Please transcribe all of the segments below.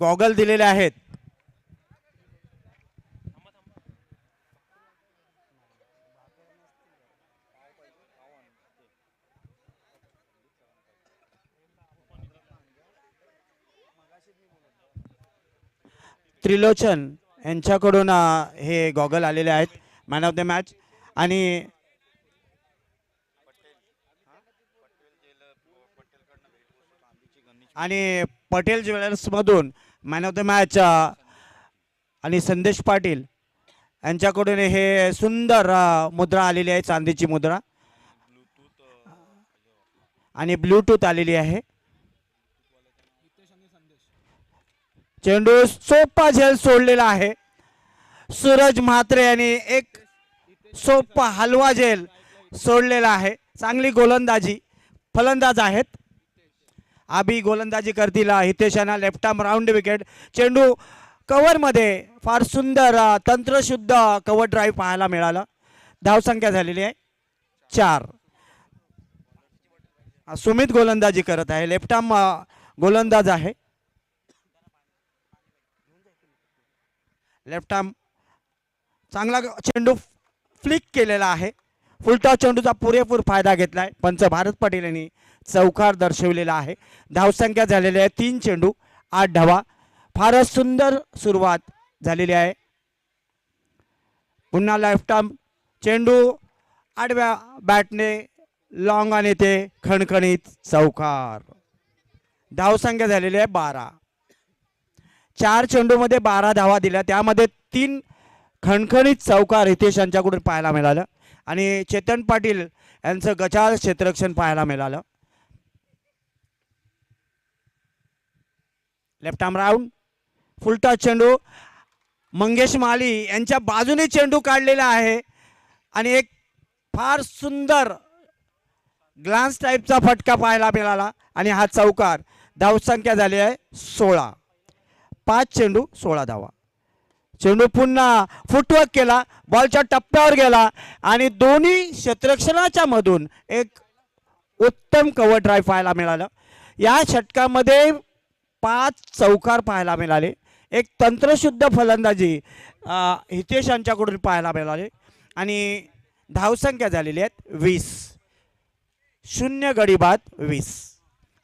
Goggle दिलेले आहेत. त्रिलोचन यांच्याकडून हे गॉगल आलेले आहेत मॅन ऑफ द मॅच. आणि आणि पटेल ज्वेलर्समधून मॅन ऑफ द मॅच आणि संदेश पाटील यांच्याकडून हे सुंदर मुद्रा आलेली आहे, चांदीची मुद्रा आणि ब्लूटूथ आलेली आहे. चेंडू सोपा झेल सोडलेला आहे. सूरज म्हात्रे यांनी एक सोपा हलवा झेल सोडलेला आहे. चांगली गोलंदाजी, फलंदाज आहेत. आबी गोलंदाजी करतील. हितेशाना लेफ्ट आर्म राऊंड विकेट. चेंडू कव्हर मध्ये फार सुंदर तंत्रशुद्ध कव्हर ड्राईव्ह पाहायला मिळाला. धावसंख्या झालेली आहे 4. सुमित गोलंदाजी करत आहे, लेफ्ट आर्म गोलंदाज आहे. लेफ्ट आर्म चांगला चेंडू फ्लिक केलेला आहे. फुलटॉस चेंडूचा पुरेपूर फायदा घेतलाय. पंच भारत पटेल यांनी चौकार दर्शवलेला आहे. धावसंख्या झालेली आहे 3 चेंडू 8 धावा. फारच सुंदर सुरुवात झालेली आहे. पुन्हा लेफ्ट आर्म चेंडू आडव्या बॅटने लॉंग आणि ते खणखणीत चौकार. धावसंख्या झालेली आहे 12. 4 चेंडूमध्ये 12 धावा दिल्या, त्यामध्ये 3 खणखणीत चौकार हितेश यांच्याकडून पाहायला मिळालं आणि चेतन पाटील यांचं गचाळ क्षेत्ररक्षण पाहायला मिळालं. लेफ्ट आर्म राऊंड फुलटॉस चेंडू मंगेश माली यांच्या बाजूने चेंडू काढलेला आहे आणि एक फार सुंदर ग्लान्स टाईपचा फटका पाहायला मिळाला आणि हा चौकार. धावसंख्या झाली आहे 16. 5 चेंडू 16 धावा. चेंडू पुन्हा फुटवर्क केला, बॉलच्या टप्प्यावर गेला आणि दोन्ही क्षेत्ररक्षणाच्या मधून एक उत्तम कव्हर ड्राईव्ह पाहायला मिळालं. या षटकामध्ये 5 चौकार पाहायला मिळाले. एक तंत्रशुद्ध फलंदाजी हितेश यांच्याकडून पाहायला मिळाले आणि धावसंख्या झालेली आहेत 20. 0 गडी बाद 20.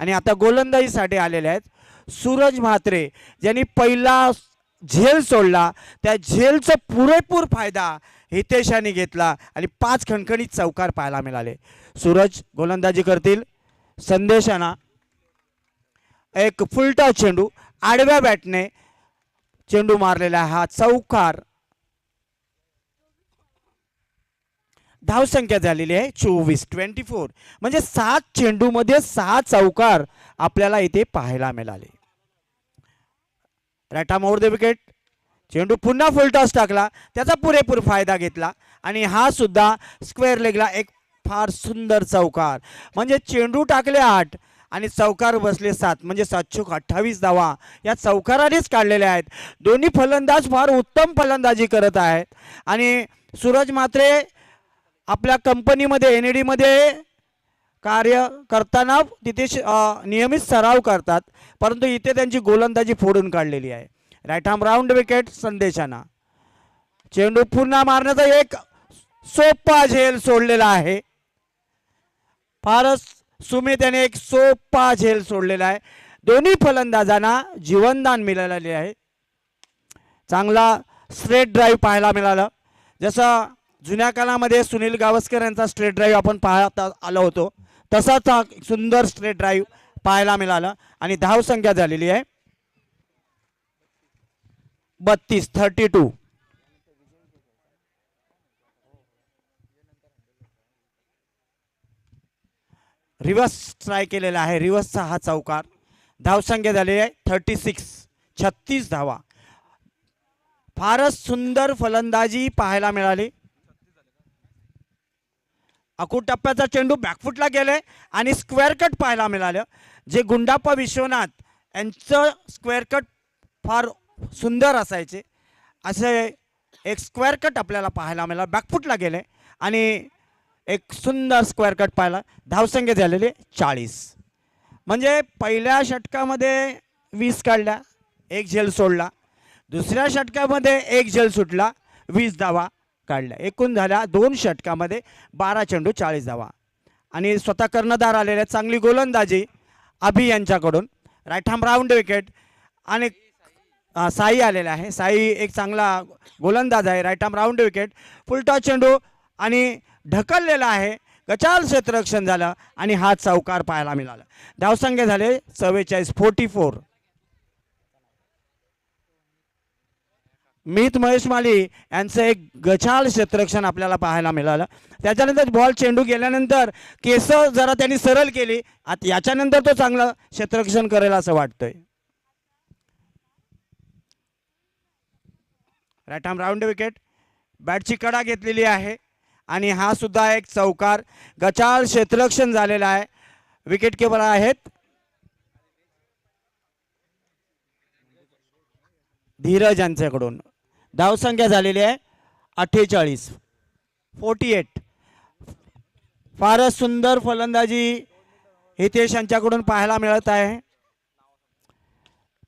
आणि आता गोलंदाजीसाठी आलेले आहेत सूरज म्हात्रे, ज्यांनी पहिला झेल सोडला. त्या झेलचा पुरेपूर फायदा हितेश यांनी घेतला आणि 5 खणखणीत चौकार पाहायला मिळाले. सूरज गोलंदाजी करतील. संदेशाना एक फुलटॉस चेंडू आडव्या बॅटने चेंडू मारलेला हा चौकार. धावसंख्या झालेली आहे 24. म्हणजे 7 चेंडूमध्ये 6 चौकार आपल्याला इथे पाहायला मिळाले. Right arm over the wicket. चेंडू पुन्हा फुलटॉस टाकला, त्याचा पुरेपूर फायदा घेतला आणि हा सुद्धा स्क्वेअर लेगला एक फार सुंदर चौकार. म्हणजे चेंडू टाकले 8 आणि चौकार बसले 7, म्हणजे 728 धावा या चौकारानेच काढलेल्या आहेत. दोन्ही फलंदाज फार उत्तम फलंदाजी करत आहेत आणि सूरज म्हात्रे आपल्या कंपनीमध्ये NAD मध्ये कार्य करताना तिथे नियमित सराव करतात, परंतु इथे त्यांची गोलंदाजी फोडून काढलेली आहे. राईट आर्म राऊंड विकेट संदेशाना. चेंडू पुन्हा मारण्याचा एक सोपा झेल सोडलेला आहे. फारच सुमित याने एक सोपा झेल सोडलेला आहे. दोन्ही फलंदाजांना जीवनदान मिळालेले आहे. चांगला स्ट्रेट ड्राईव्ह पाहायला मिळाला. जसं जुन्या काळामध्ये सुनील गावस्कर यांचा स्ट्रेट ड्राईव्ह आपण पाहत आलो होतो, तसाच हा सुंदर स्ट्रेट ड्राईव्ह पाहायला मिळाला आणि धावसंख्या झालेली आहे 32. रिव्हर्स ट्राय केलेला आहे, रिव्हर्सचा हा चौकार. धावसंख्या झालेली आहे 36 धावा. फारच सुंदर फलंदाजी पाहायला मिळाली. अकूट टप्प्याचा चेंडू बॅकफुटला गेले आणि स्क्वेअर कट पाहायला मिळालं. जे गुंडाप्पा विश्वनाथ यांचं स्क्वेअर कट फार सुंदर असायचे, असे एक स्क्वेअर कट आपल्याला पाहायला मिळाला. बॅकफुटला गेले आणि एक सुंदर स्क्वेअर कट पाहिला. धावसंख्या झालेली 40. म्हणजे पहिल्या षटकामध्ये 20 काढल्या, एक झेल सोडला. दुसऱ्या षटकामध्ये एक झेल सुटला, 20 धावा काढल्या. एकूण झाल्या 2 षटकामध्ये 12 चेंडू 40 धावा. आणि स्वतः कर्णधार आलेल्या चांगली गोलंदाजी अभि यांच्याकडून. Right arm round wicket. आणि साई आलेला आहे. साई एक चांगला गोलंदाज आहे. Right arm round wicket. Full toss चेंडू आणि ढकललेला आहे. गचाल क्षेत्ररक्षण झालं आणि हा चौकार पाहायला मिळाला. धावसंख्या झाले 44, 44. मित महेश माली यांचं एक गचाल क्षेत्ररक्षण आपल्याला पाहायला मिळालं. त्याच्यानंतर बॉल चेंडू गेल्यानंतर केस जरा त्यांनी सरळ केली. आता याच्यानंतर तो चांगलं क्षेत्ररक्षण करेल असं वाटतंय. Right arm round wicket. बॅटची कडा घेतलेली आहे आणि हा सुद्धा एक चौकार. गचाल क्षेत्ररक्षण झालेला आहे. विकेट किपर आहेत धीरज यांच्याकडून. धावसंख्या झालेली आहे 48, 48. फारच सुंदर फलंदाजी हितेश यांच्याकडून पाहायला मिळत आहे.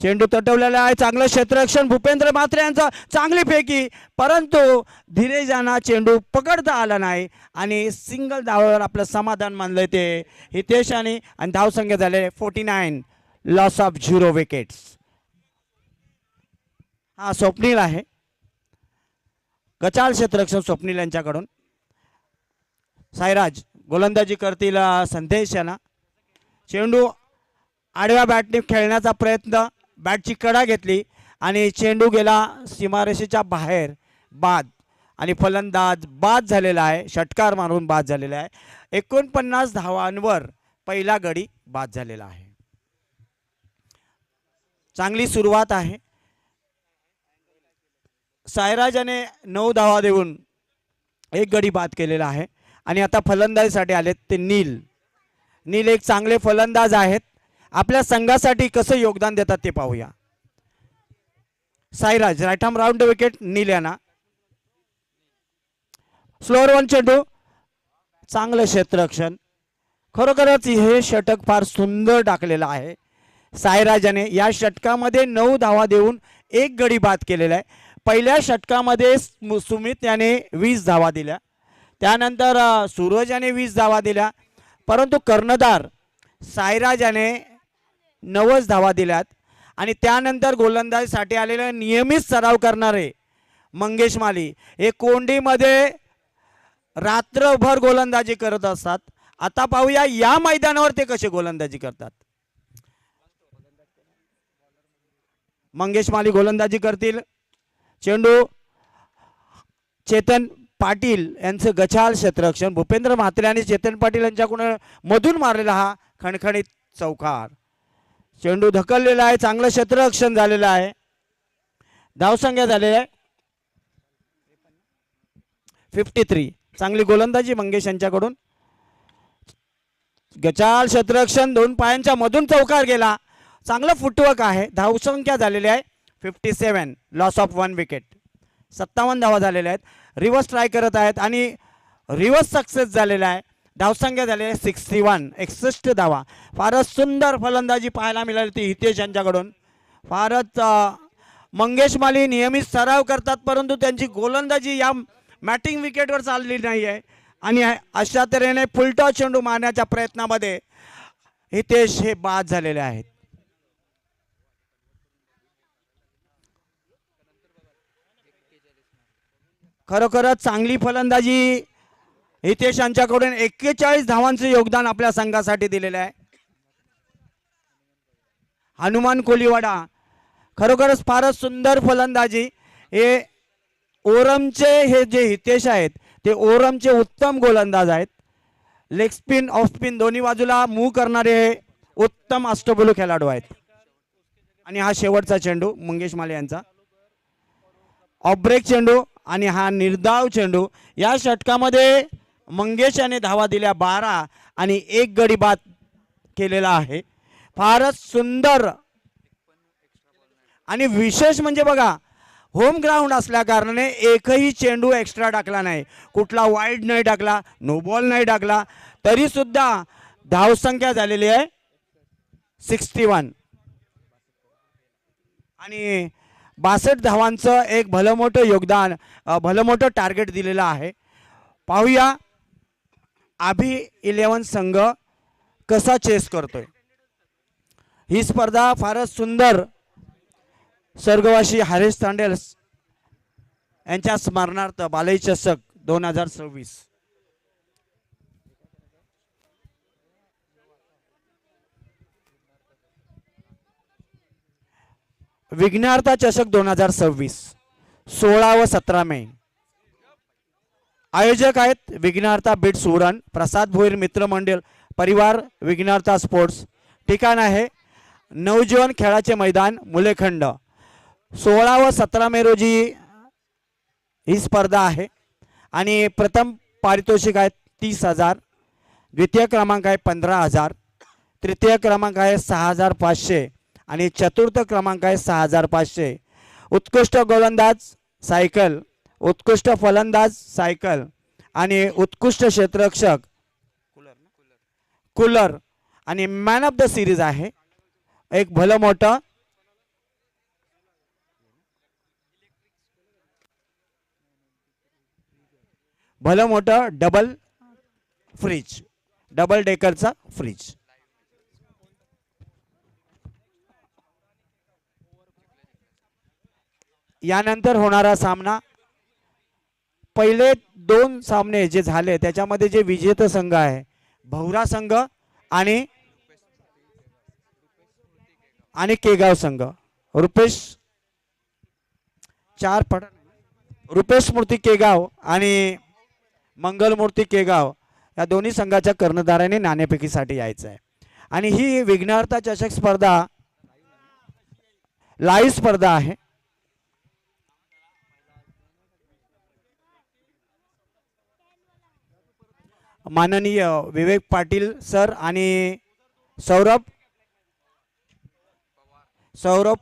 चेंडू तटवलेला आहे. चांगलं क्षेत्ररक्षण भूपेंद्र म्हात्रे यांचा. चांगली फेकी, परंतु धीरज यांना चेंडू पकडता आला नाही आणि सिंगल धावावर आपलं समाधान मानलंय ते हितेश यांनी. आणि धावसंख्या झाले 49, लॉस ऑफ 0 विकेट्स. हा स्वप्नील आहे. गचाल क्षेत्ररक्षण स्वप्नील यांच्याकडून. साईराज गोलंदाजी करतील संदेश यांना. चेंडू आडव्या बॅटने खेळण्याचा प्रयत्न. बॅटची कडा घेतली आणि चेंडू गेला सीमारेषेच्या बाहेर. बाद. आणि फलंदाज बाद झालेला आहे. षटकार मारून बाद झालेला आहे. 49 धावांवर पहिला गडी बाद झालेला आहे. चांगली सुरुवात आहे. साईराजाने 9 धावा देऊन एक गडी बाद केलेला आहे. आणि आता फलंदाजीसाठी आलेत ते नील. नील एक चांगले फलंदाज आहेत. आपल्या संघासाठी कसं योगदान देतात ते पाहूया. Sairaj right arm round wicket. Neel यांना. स्लोअर वन चेंडू. चांगलं क्षेत्ररक्षण. खरोखरच हे षटक फार सुंदर टाकलेलं आहे. साईराजाने या षटकामध्ये 9 धावा देऊन एक गडी बाद केलेला आहे. पहिल्या षटकामध्ये सुमित याने 20 धावा दिल्या. त्यानंतर सूरज याने 20 धावा दिल्या. परंतु कर्णधार साईराज याने 90 धावा दिल्यात. आणि त्यानंतर गोलंदाजीसाठी आलेले नियमित सराव करणारे मंगेश माली हे कोंडीमध्ये रात्रभर गोलंदाजी करत असतात. आता पाहूया या मैदानावर ते कसे गोलंदाजी करतात. मंगेश माली गोलंदाजी करतील. चेंडू चेतन पाटील यांचं गचाल क्षेत्ररक्षण. भूपेंद्र म्हात्रे आणि चेतन पाटील यांच्याकडून मधून मारलेला हा खणखणीत चौकार. चेंडू ढकललेला आहे. चांगलं क्षेत्ररक्षण झालेलं आहे. धावसंख्या झालेली आहे 53. चांगली गोलंदाजी मंगेश यांच्याकडून. गचाल क्षेत्ररक्षण 2 पायांच्या मधून चौकार गेला. चांगलं फुटवर्क आहे. धावसंख्या झालेली आहे 57, लॉस ऑफ 1 विकेट. 57 धावा झालेल्या आहेत. रिव्हर्स ट्राय करत आहेत आणि रिव्हर्स सक्सेस झालेला आहे. धावसंख्या झाली आहे 61, 61 धावा. फारच सुंदर फलंदाजी पाहायला मिळाली ती हितेश यांच्याकडून. फारच मंगेश माली नियमित सराव करतात, परंतु त्यांची गोलंदाजी या मॅटिंग विकेटवर चालली नाही आहे. आणि अशा तऱ्हेने फुलटॉस चेंडू मारण्याच्या प्रयत्नामध्ये हितेश हे बाद झालेले आहेत. खरोखरच चांगली फलंदाजी हितेश यांच्याकडून. 41 धावांचे योगदान आपल्या संघासाठी दिलेले आहे. हनुमान कोलीवाडा खरोखरच फारच सुंदर फलंदाजी. हे ओरमचे हे जे हितेश आहेत ते ओरमचे उत्तम गोलंदाज आहेत. लेग स्पिन ऑफ स्पिन दोन्ही बाजूला मूव्ह करणारे उत्तम अष्टपैलू खेळाडू आहेत. आणि हा शेवटचा चेंडू मंगेश माले यांचा. ऑफ ब्रेक चेंडू आणि हा निर्धाव चेंडू. या षटकामध्ये मंगेश याने धावा दिल्या 12 आणि एक गडी बाद केलेला आहे. फारच सुंदर. आणि विशेष म्हणजे बघा, होम ग्राउंड असल्या कारणाने एकही चेंडू एक्स्ट्रा टाकला नाही. कुठला वाईड नाही टाकला, नो बॉल नाही टाकला. तरी सुद्धा धावसंख्या झालेली आहे 61. आणि 62 धावांचं एक भलं मोठं योगदान, भलं मोठं टार्गेट दिलेलं आहे. पाहूया आभी 11 संघ कसा चेस करतोय. ही स्पर्धा फारच सुंदर स्वर्गवासी हरीश तांडेल यांच्या स्मरणार्थ बालई चषक 2026. विघ्नार्था चषक 2026 16 व 17 मे. आयोजक आहेत विघ्नार्था बीट सुरण, प्रसाद भोईर मित्रमंडळ परिवार विघ्नार्था स्पोर्ट्स. ठिकाण आहे नवजीवन खेळाचे मैदान मुलेखंड. 16 व 17 मे रोजी ही स्पर्धा आहे आणि प्रथम पारितोषिक आहे 30,000, द्वितीय क्रमांक आहे 15,000, तृतीय क्रमांक आहे 6,500 आणि चतुर्थ क्रमांक आहे 6,500. उत्कृष्ट गोलंदाज सायकल, उत्कृष्ट फलंदाज सायकल आणि उत्कृष्ट क्षेत्ररक्षक कूलर आणि मॅन ऑफ द सिरीज आहे. एक भलं मोठं डबल फ्रीज, डबल डेकरचा फ्रीज. यानंतर होणारा सामना, पहिले 2 सामने जे झाले त्याच्यामध्ये जे विजेता संघ आहे भौरा संघ आणि केगाव संघ, रुपेश मूर्ती केगाव आणि मंगलमूर्ती केगाव या दोन्ही संघाच्या कर्णधाराने नाणेफेकीसाठी यायचं आहे. आणि ही विघ्नार्था चषक स्पर्धा लाईव्ह स्पर्धा आहे. माननीय विवेक पाटील सर आणि सौरभ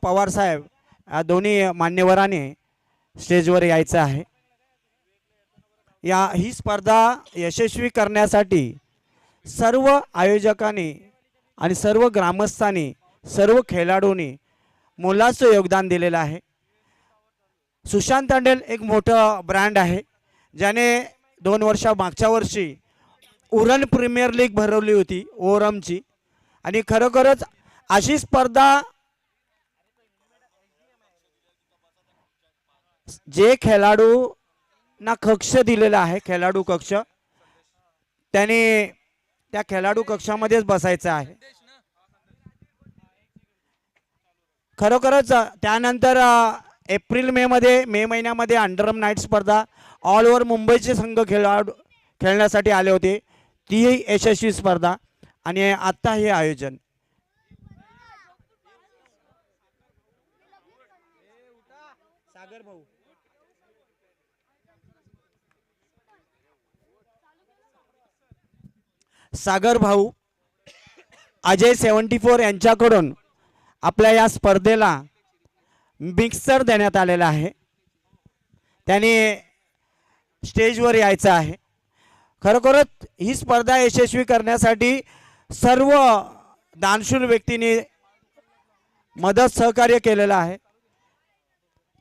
पवार साहेब या दोन्ही मान्यवरांनी स्टेजवर यायचं आहे. ही स्पर्धा यशस्वी करण्यासाठी सर्व आयोजकांनी आणि सर्व ग्रामस्थांनी, सर्व खेळाडूंनी मोलाचं योगदान दिलेलं आहे. सुशांत तांडेल एक मोठं ब्रँड आहे ज्याने 2 वर्ष मागच्या वर्षी उरण प्रीमियर लीग भरवली होती ओरमची. आणि खरोखरच अशी स्पर्धा जे खेळाडूंना कक्ष दिलेला आहे, खेळाडू कक्ष, त्याने त्या खेळाडू कक्षामध्येच बसायचं आहे. खरोखरच त्यानंतर एप्रिल मे महिन्यामध्ये अंडरम नाईट स्पर्धा ऑल ओव्हर मुंबईचे संघ खेळण्यासाठी आले होते, तीही यशस्वी स्पर्धा. आणि आता हे आयोजन सागर भाऊ अजय 74 यांच्याकडून आपल्या या स्पर्धेला मिक्सर देण्यात आलेला आहे. त्याने स्टेजवर यायचं आहे. खरोखरच ही स्पर्धा यशस्वी करण्यासाठी सर्व दानशूर व्यक्तींनी मदत सहकार्य केलेलं आहे.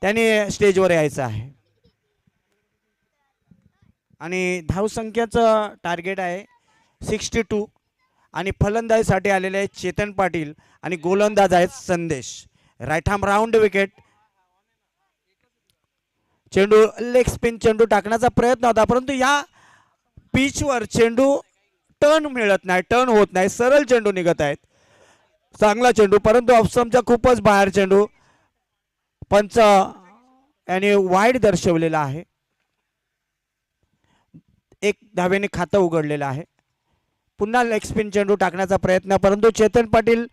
त्याने स्टेजवर यायचं आहे. आणि धावसंख्येचं टार्गेट आहे 62 आणि फलंदाजीसाठी आलेले आहेत चेतन पाटील आणि गोलंदाज आहेत Sandesh. Right arm round wicket. चेंडू लेग स्पिन चेंडू टाकण्याचा प्रयत्न होता, परंतु या पिचवर चेंडू टर्न मिळत नाही, टर्न होत नाही, सरळ चेंडू निघत आहेत. चांगला चेंडू, परंतु ऑफस्टंपच्या खूपच बाहेर चेंडू. पंच याने वाईड दर्शवलेला आहे. 1 धावेने खातं उघडलेलं आहे. पुन्हा लेग स्पिन चेंडू टाकण्याचा प्रयत्न, परंतु चेतन पाटील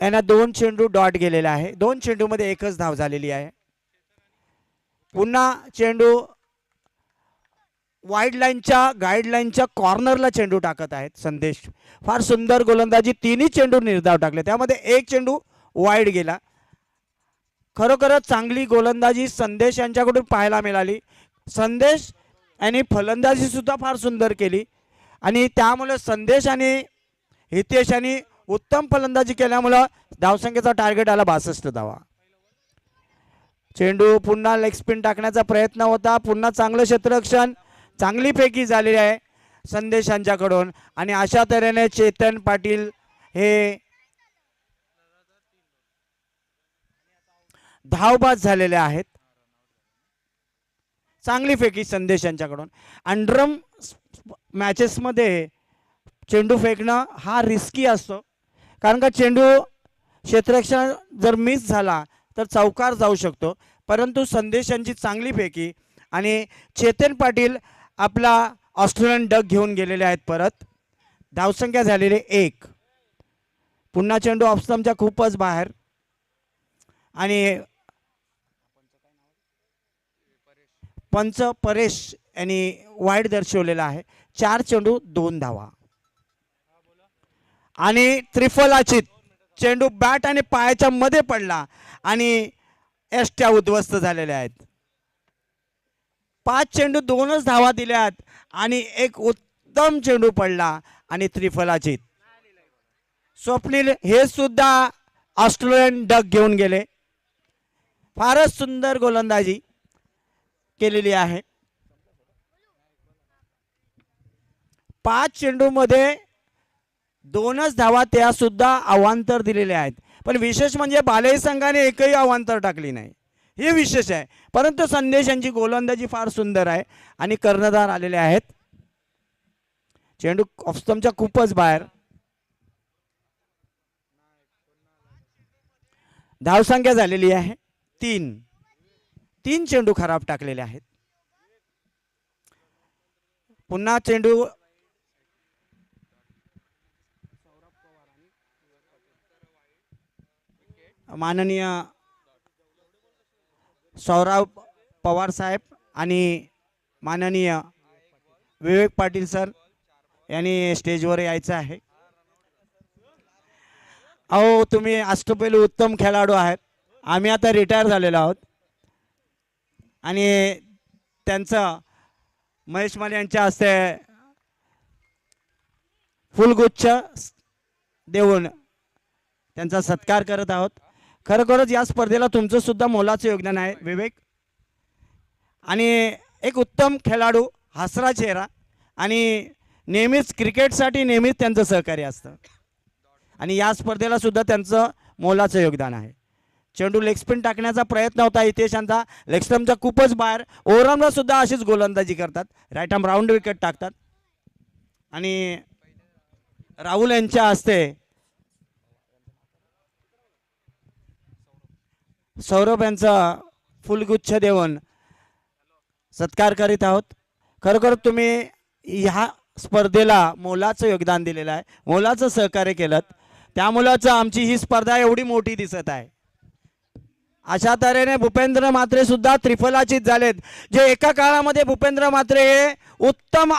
यांना 2 चेंडू डॉट गेलेला आहे. 2 चेंडूमध्ये एकच धाव झालेली आहे. पुन्हा चेंडू वाईड लाईनच्या गाईडलाईनच्या कॉर्नरला चेंडू टाकत आहेत संदेश. फार सुंदर गोलंदाजी, 3ही चेंडू निर्धाव टाकले, त्यामध्ये 1 चेंडू वाईड गेला. खरोखरच चांगली गोलंदाजी संदेश यांच्याकडून पाहायला मिळाली. संदेश यांनी फलंदाजी सुद्धा फार सुंदर केली आणि त्यामुळे संदेश आणि हितेश यांनी उत्तम फलंदाजी केल्यामुळे धावसंख्येचा टार्गेट आला 62 धावा. चेंडू पुन्हा लेग स्पिन टाकण्याचा प्रयत्न होता, पुन्हा चांगलं क्षेत्ररक्षण, चांगली फेकी झालेली आहे संदेश यांच्याकडून आणि अशा तऱ्हेने चेतन पाटील हे धावबाद झालेले आहेत. चांगली फेकी संदेश यांच्याकडून. अंडरम मॅचेसमध्ये चेंडू फेकणं हा रिस्की असतो, कारण का चेंडू क्षेत्ररक्षण जर मिस झाला तर चौकार जाऊ शकतो. परंतु संदेश यांची चांगली फेकी आणि चेतन पाटील आपला ऑस्ट्रेलियन डक घेऊन गेलेले आहेत परत. धावसंख्या झालेली 1. पुन्हा चेंडू ऑफस्टंपच्या खूपच बाहेर आणि पंच परेश यांनी वाईड दर्शवलेला आहे. 4 चेंडू 2 धावा आणि त्रिफलाचित. चेंडू बॅट आणि पायाच्या मध्ये पडला आणि एष्ट्या उद्ध्वस्त झालेल्या आहेत. 5 चेंडू 2च धावा दिल्यात आणि एक उत्तम चेंडू पडला आणि त्रिफलाचित. स्वप्नील हे सुद्धा ऑस्ट्रेलियन डक घेऊन गेले. फारच सुंदर गोलंदाजी केलेली आहे. 5 चेंडूमध्ये 2च धावा त्या सुद्धा अवांतर दिलेल्या आहेत. पण विशेष म्हणजे बालेय संघाने एकही अवांतर टाकली नाही, हे विशेष आहे. परंतु संदेश यांची गोलंदाजी फार सुंदर आहे आणि कर्णधार आलेले आहेत. चेंडू ऑफस्टंपच्या खूपच बाहेर. धावसंख्या झालेली आहे 3. 3 चेंडू खराब टाकलेले आहेत. पुन्हा चेंडू माननीय सौरभ पवार साहेब आणि माननीय विवेक पाटील सर यांनी स्टेजवर यायचं आहे. अहो, तुम्ही अष्टपैलू उत्तम खेळाडू आहेत. आम्ही आता रिटायर झालेलो आहोत आणि त्यांचं महेश माने यांच्या हस्ते फुलगुच्छ देऊन त्यांचा सत्कार करत आहोत. खरोखरच या स्पर्धेला तुमचं सुद्धा मोलाचं योगदान आहे विवेक. आणि एक उत्तम खेळाडू, हसरा चेहरा आणि नेहमीच क्रिकेटसाठी नेहमीच त्यांचं सहकार्य असतं आणि या स्पर्धेला सुद्धा त्यांचं मोलाचं योगदान आहे. चेंडू लेग स्पिन टाकण्याचा प्रयत्न होता हितेशांचा, लेग स्टंपच्या खूपच बाहेर. ओव्हरआर्मला सुद्धा अशीच गोलंदाजी करतात, राईट आर्म राऊंड विकेट टाकतात आणि राहुल यांच्या हस्ते सौरभ यांचा फुलगुच्छ देऊन सत्कार करीत आहोत. खरोखर तुम्ही ह्या स्पर्धेला मोलाचं योगदान दिलेलं आहे, मोलाचं सहकार्य केलं, त्यामुळंच आमची ही स्पर्धा एवढी मोठी दिसत आहे. अशा तऱ्हेने भूपेंद्र म्हात्रे सुद्धा त्रिफलाचित झालेत, जे एका काळामध्ये भूपेंद्र म्हात्रे हे उत्तम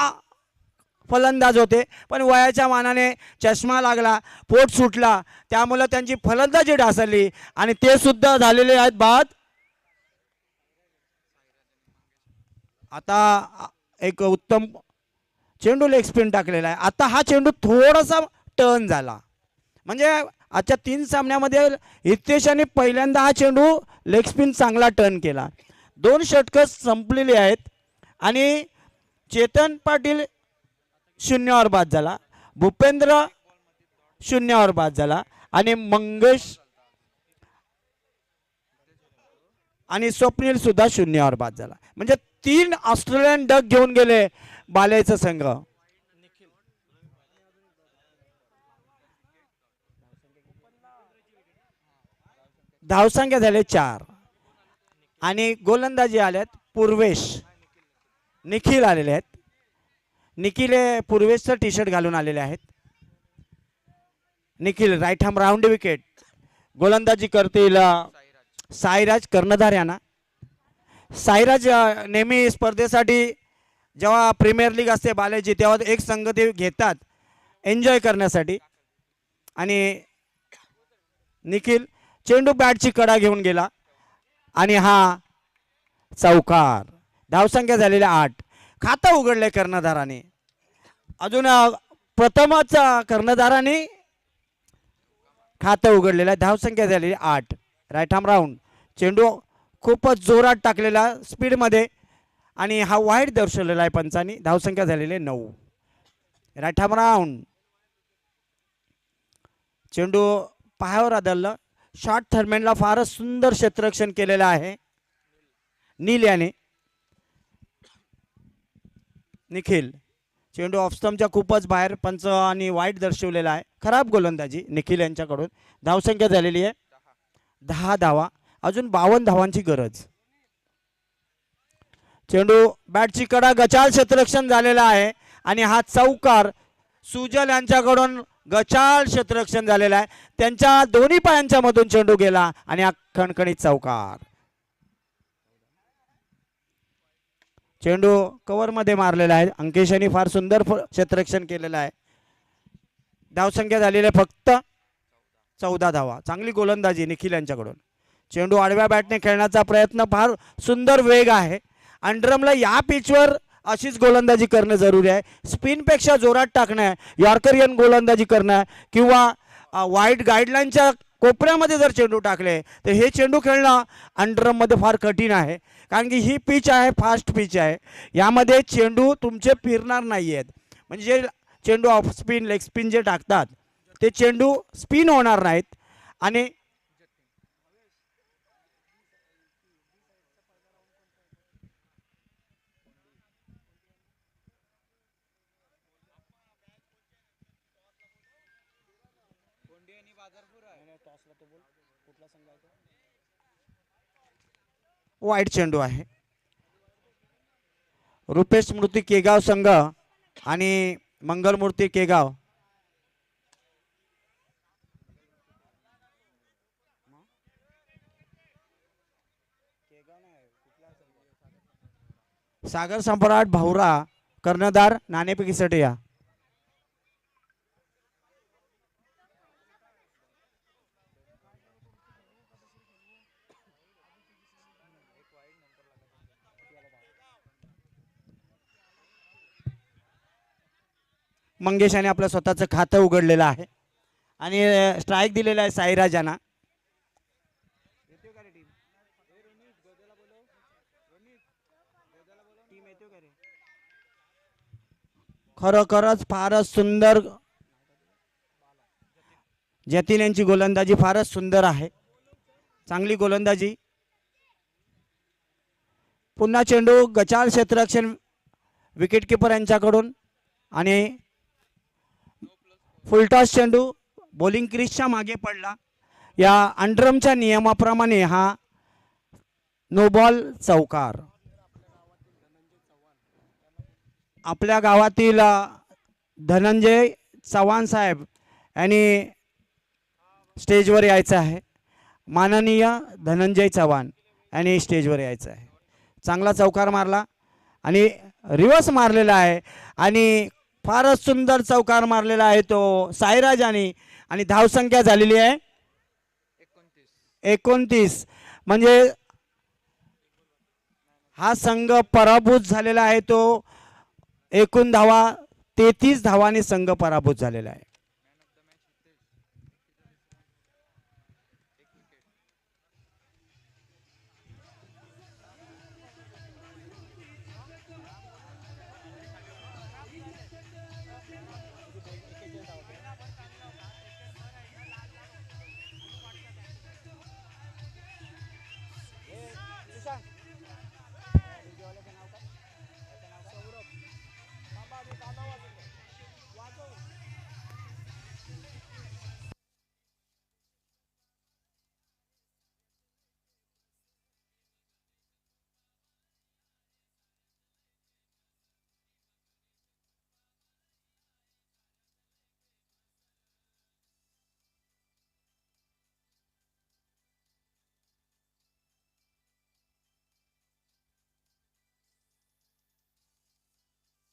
फलंदाज होते, पण वयाच्या मानाने चष्मा लागला, पोट सुटला, त्यामुळे त्यांची फलंदाजी ढासळली आणि ते सुद्धा झालेले आहेत बाद. आता एक उत्तम चेंडू लेग स्पिन टाकलेला आहे. आता हा चेंडू थोडासा टर्न झाला, म्हणजे आजच्या 3 सामन्यामध्ये हितेशाने पहिल्यांदा हा चेंडू लेग स्पिन चांगला टर्न केला. 2 षटकं संपलेली आहेत आणि चेतन पाटील 0वर बाद झाला, भूपेंद्र 0वर बाद झाला आणि मंगेश आणि स्वप्नील सुद्धा 0वर बाद झाला. म्हणजे 3 ऑस्ट्रेलियन डक घेऊन गेले बालेचा संघ. धावसंख्या झाले 4 आणि गोलंदाजी आल्यात पूर्वेश, निखिल आलेले आहेत. निखिल हे पूर्वेशचं टी शर्ट घालून आलेले आहेत. Nikhil right arm round wicket. गोलंदाजी करतील साईराज, कर्णधार यांना. साईराज नेहमी स्पर्धेसाठी जेव्हा प्रीमियर लीग असते बालेची तेव्हा एक संघ ते घेतात एन्जॉय करण्यासाठी. आणि निखिल चेंडू बॅटची कडा घेऊन गेला आणि हा चौकार. धावसंख्या झालेल्या 8. खातं उघडले कर्णधाराने. अजून प्रथमच कर्णधाराने खातं उघडलेलं आहे. धावसंख्या झालेली 8. Right arm round. चेंडू खूपच जोरात टाकलेला स्पीडमध्ये आणि हा वाईड दर्शवलेला आहे पंचांनी. धावसंख्या झालेली आहे 9. Right arm round. चेंडू पायावर आदळला. शॉर्ट थर्मेनला फारच सुंदर क्षेत्ररक्षण केलेलं आहे नील याने. निखिल चेंडू ऑफस्टमच्या खूपच बाहेर पंच आणि वाईट दर्शवलेला आहे. खराब गोलंदाजी निखिल यांच्याकडून. धावसंख्या झालेली आहे 10 धावा. अजून 52 धावांची गरज. चेंडू बॅटची कडा गचाल क्षेत्ररक्षण झालेला आहे आणि हा चौकार सुजल यांच्याकडून गचाल क्षेत्ररक्षण झालेला आहे. त्यांच्या दोन्ही पायांच्या मधून चेंडू गेला आणि हा खणखणीत चौकार. चेंडू कव्हर मध्ये मारलेला आहे. अंकेश यांनी फार सुंदर क्षेत्ररक्षण केलेलं आहे. धावसंख्या झालेली आहे फक्त 14 धावा. चांगली गोलंदाजी निखिल यांच्याकडून. चेंडू आडव्या बॅटने खेळण्याचा प्रयत्न. फार सुंदर वेग आहे. अंडरमला या पिचवर अशीच गोलंदाजी करणं जरुरी आहे. स्पिनपेक्षा जोरात टाकणं, यॉर्करियन गोलंदाजी करणं किंवा वाईट गाईडलाईनच्या कोपऱ्यामध्ये जर चेंडू टाकले तर हे चेंडू खेळणं अंडरमध्ये फार कठीण आहे. कारण की ही पिच आहे, फास्ट पिच आहे. यामध्ये चेंडू तुमचे फिरणार नाही आहेत. म्हणजे चेंडू ऑफ स्पिन लेग स्पिन जे टाकतात ते चेंडू स्पिन होणार नाहीत. आणि वाईट चेंडू आहे. रुपेश मूर्ती केगाव संघ आणि मंगलमूर्ती केगाव सागर सम्राट भाऊरा कर्णधार नाणेफेकीसाठी या. मंगेश याने आपलं स्वतःचं खातं उघडलेलं आहे आणि स्ट्राईक दिलेला आहे साईराज यांना. खरोखरच फारच सुंदर जतीन यांची गोलंदाजी फारच सुंदर आहे. चांगली गोलंदाजी. पुन्हा चेंडू गचाल क्षेत्ररक्षण विकेट किपर यांच्याकडून आणि फुलटॉस चेंडू बॉलिंग क्रीजच्या मागे पडला. या अंडरमच्या नियमाप्रमाणे हा नो बॉल चौकार. आपल्या गावातील धनंजय चव्हाण साहेब यांनी स्टेजवर यायचं आहे. माननीय धनंजय चव्हाण यांनी स्टेजवर यायचं आहे. चांगला चौकार मारला आणि रिवर्स मारलेला आहे आणि फारच सुंदर चौकार मारलेला आहे तो साईराजाने. आणि धावसंख्या झालेली आहे 29. म्हणजे हा संघ पराभूत झालेला आहे. तो एकूण धावा 33 धावांनी संघ पराभूत झालेला आहे.